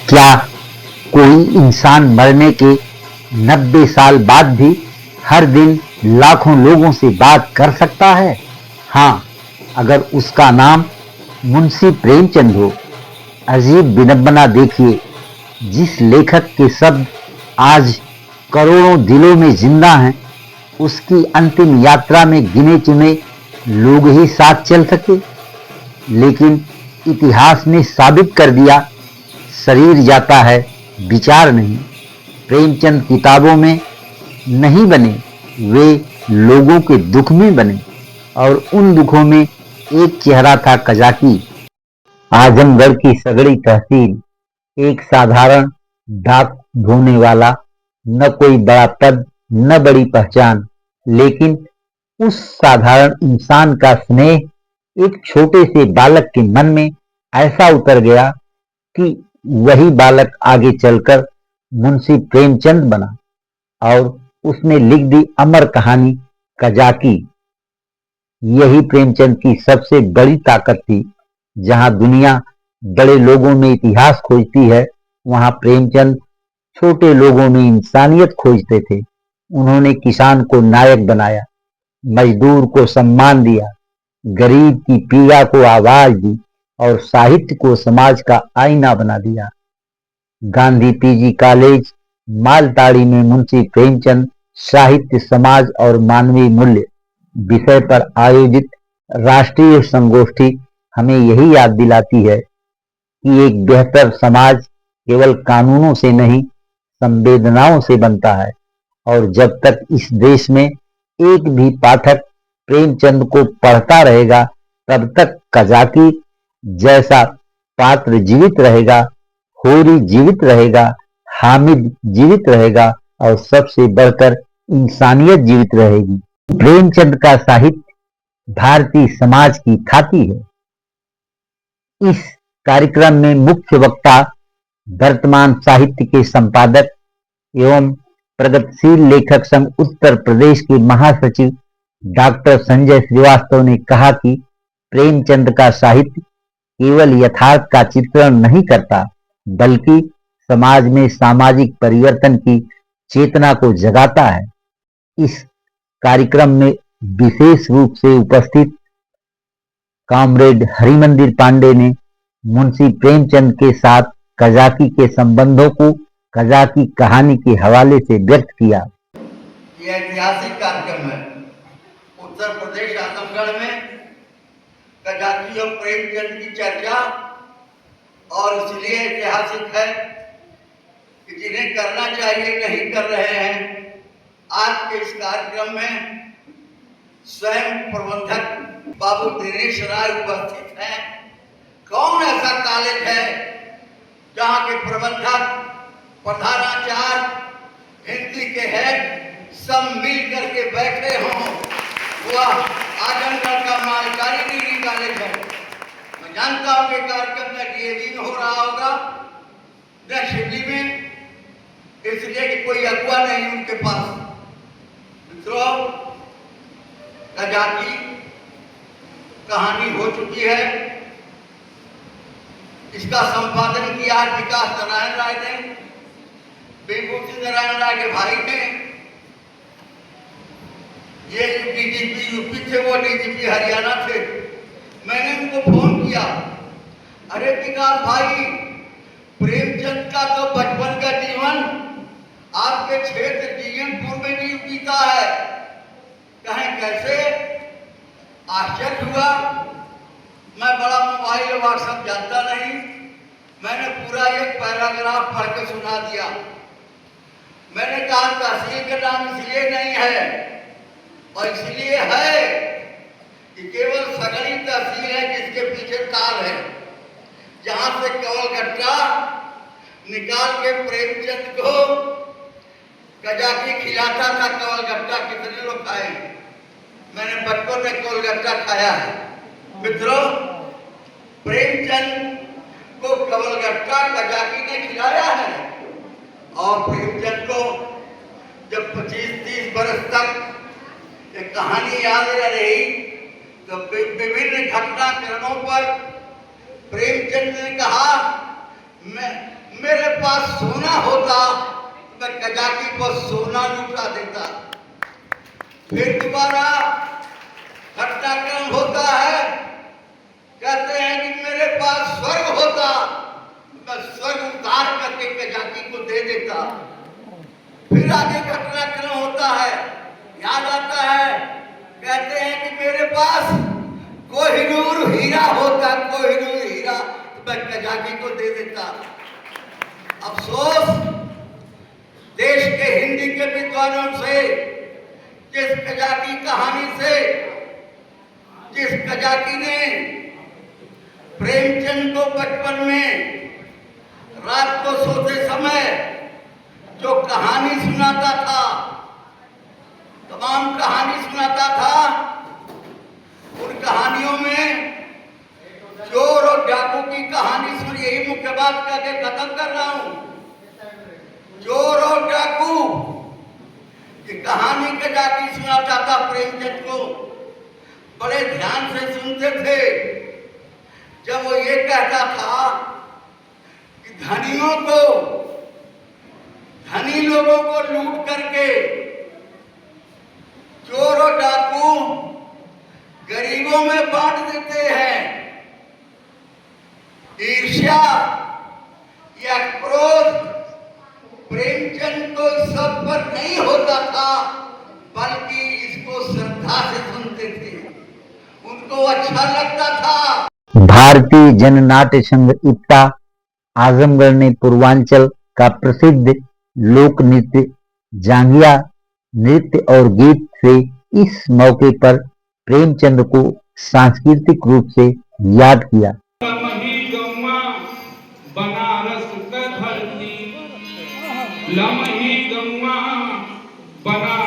क्या कोई इंसान मरने के 90 साल बाद भी हर दिन लाखों लोगों से बात कर सकता है? हाँ, अगर उसका नाम मुंशी प्रेमचंद हो। अजीब विडंबना देखिए, जिस लेखक के शब्द आज करोड़ों दिलों में जिंदा हैं, उसकी अंतिम यात्रा में गिने चुने लोग ही साथ चल सके। लेकिन इतिहास ने साबित कर दिया, शरीर जाता है, विचार नहीं। प्रेमचंद किताबों में नहीं बने, वे लोगों के दुख में बने, और उन दुखों में एक चेहरा था कजाकी। आजमगढ़ की सगड़ी तहसील, एक साधारण डाक ढोने वाला, न कोई बड़ा पद, न बड़ी पहचान, लेकिन उस साधारण इंसान का स्नेह एक छोटे से बालक के मन में ऐसा उतर गया कि वही बालक आगे चलकर मुंशी प्रेमचंद बना, और उसने लिख दी अमर कहानी कजाकी। यही प्रेमचंद की सबसे बड़ी ताकत थी। जहां दुनिया बड़े लोगों में इतिहास खोजती है, वहां प्रेमचंद छोटे लोगों में इंसानियत खोजते थे। उन्होंने किसान को नायक बनाया, मजदूर को सम्मान दिया, गरीब की पीड़ा को आवाज दी, और साहित्य को समाज का आईना बना दिया। गांधी पीजी कॉलेज, मालताड़ी में मुंशी प्रेमचंद साहित्य, समाज और मानवीय मूल्य विषय पर आयोजित राष्ट्रीय संगोष्ठी हमें यही याद दिलाती है कि एक बेहतर समाज केवल कानूनों से नहीं, संवेदनाओं से बनता है। और जब तक इस देश में एक भी पाठक प्रेमचंद को पढ़ता रहेगा, तब तक कजाकी जैसा पात्र जीवित रहेगा, होरी जीवित रहेगा, हामिद जीवित रहेगा, और सबसे बढ़कर इंसानियत जीवित रहेगी। प्रेमचंद का साहित्य भारतीय समाज की खाती है। इस कार्यक्रम में मुख्य वक्ता वर्तमान साहित्य के संपादक एवं प्रगतिशील लेखक संघ उत्तर प्रदेश के महासचिव डॉक्टर संजय श्रीवास्तव ने कहा कि प्रेमचंद का साहित्य केवल यथार्थ का चित्रण नहीं करता, बल्कि समाज में सामाजिक परिवर्तन की चेतना को जगाता है। इस कार्यक्रम में विशेष रूप से उपस्थित कॉमरेड हरिमंदिर पांडे ने मुंशी प्रेमचंद के साथ कजाकी के संबंधों को कजाकी कहानी के हवाले से व्यक्त किया। यह ऐतिहासिक कार्यक्रम है। उत्तर प्रदेश आजमगढ़ में कजाकी और प्रेमचंद की चर्चा और इसलिए ऐतिहासिक है कि जिन्हें करना चाहिए नहीं कर रहे हैं। आज के इस कार्यक्रम में स्वयं प्रबंधक बाबू दिनेश राय उपस्थित हैं। कौन ऐसा कॉलेज है जहाँ के प्रबंधक, प्रधानाचार्य, हिंदी के हेड सब मिल करके बैठे हों? वह आजमगढ़ का मालकारी डिग्री कॉलेज है। मैं जानता हूँ कि कार्यक्रम में डीएवी में हो रहा होगा, शिवली में, इसलिए कि कोई अगुआ नहीं उनके पास। मित्रों, कजाकी कहानी हो चुकी है। इसका संपादन किया विकास नारायण राय ने, विभूति नारायण राय के भाई ने। ये डीजीपी यूपी थे, वो डीजीपी हरियाणा थे। मैंने उनको फोन किया, अरे विकास भाई, प्रेमचंद का तो बचपन का जीवन आपके क्षेत्र जीएमपुर में भी बीता है। कहें कैसे? आश्चर्य हुआ। मैं बड़ा मोबाइल व्हाट्सएप जानता नहीं, मैंने पूरा एक पैराग्राफ पढ़ के सुना दिया। मैंने कहा तहसील का नाम इसलिए नहीं है, और इसलिए है कि केवल सगड़ी तहसील है जिसके पीछे ताल है, जहां से केवल गट्टा निकाल के प्रेमचंद को कजाकी खिलाता था। केवल गट्टा कितने लोग खाए? मैंने बचपन में केवल गट्टा खाया है। मित्रों, प्रेमचंद को केवल गट्टा कजाकी ने खिलाया है, और प्रेमचंद को जब 25-30 बरस तक ये कहानी याद रही, तो विभिन्न घटनाक्रमों पर प्रेमचंद ने कहा, पास सोना होता तो मैं कजाकी को सोना लुटा देता। फिर दोबारा घटनाक्रम होता है, कहते हैं कि मेरे पास स्वर्ग होता तो मैं स्वर्ग उतार करके कजाकी को दे देता। फिर आगे घटनाक्रम होता है, याद आता है, कहते हैं कि मेरे पास कोहिनूर हीरा होता, कोहिनूर हीरा तो मैं कजाकी को दे देता। अफसोस देश के हिंदी के विद्वानों से, जिस कजाकी कहानी से, जिस कजाकी ने प्रेमचंद को बचपन में रात को सोते समय जो कहानी सुनाता था, तमाम कहानी सुनाता था, उन कहानियों में चोर और डाकू की कहानी सुन, यही मुख्य बात करके खत्म कर रहा हूं। चोर और डाकू की कहानी कजाकी सुनाता था प्रेमचंद को, बड़े ध्यान से सुनते थे। जब वो ये कहता था कि धनियों को, धनी लोगों को लूट करके चोर और डाकू गरीबों में बांट देते हैं, ईर्ष्या या क्रोध प्रेमचंद को इस सब पर नहीं होता था, बल्कि इसको श्रद्धा से सुनते थे, उनको अच्छा लगता था। भारतीय जननाट्य संघ इप्टा आजमगढ़ ने पूर्वांचल का प्रसिद्ध लोक नृत्य जांगिया नृत्य और गीत से इस मौके पर प्रेमचंद को सांस्कृतिक रूप से याद किया। बनारस का धरती लमही गंगा बनारस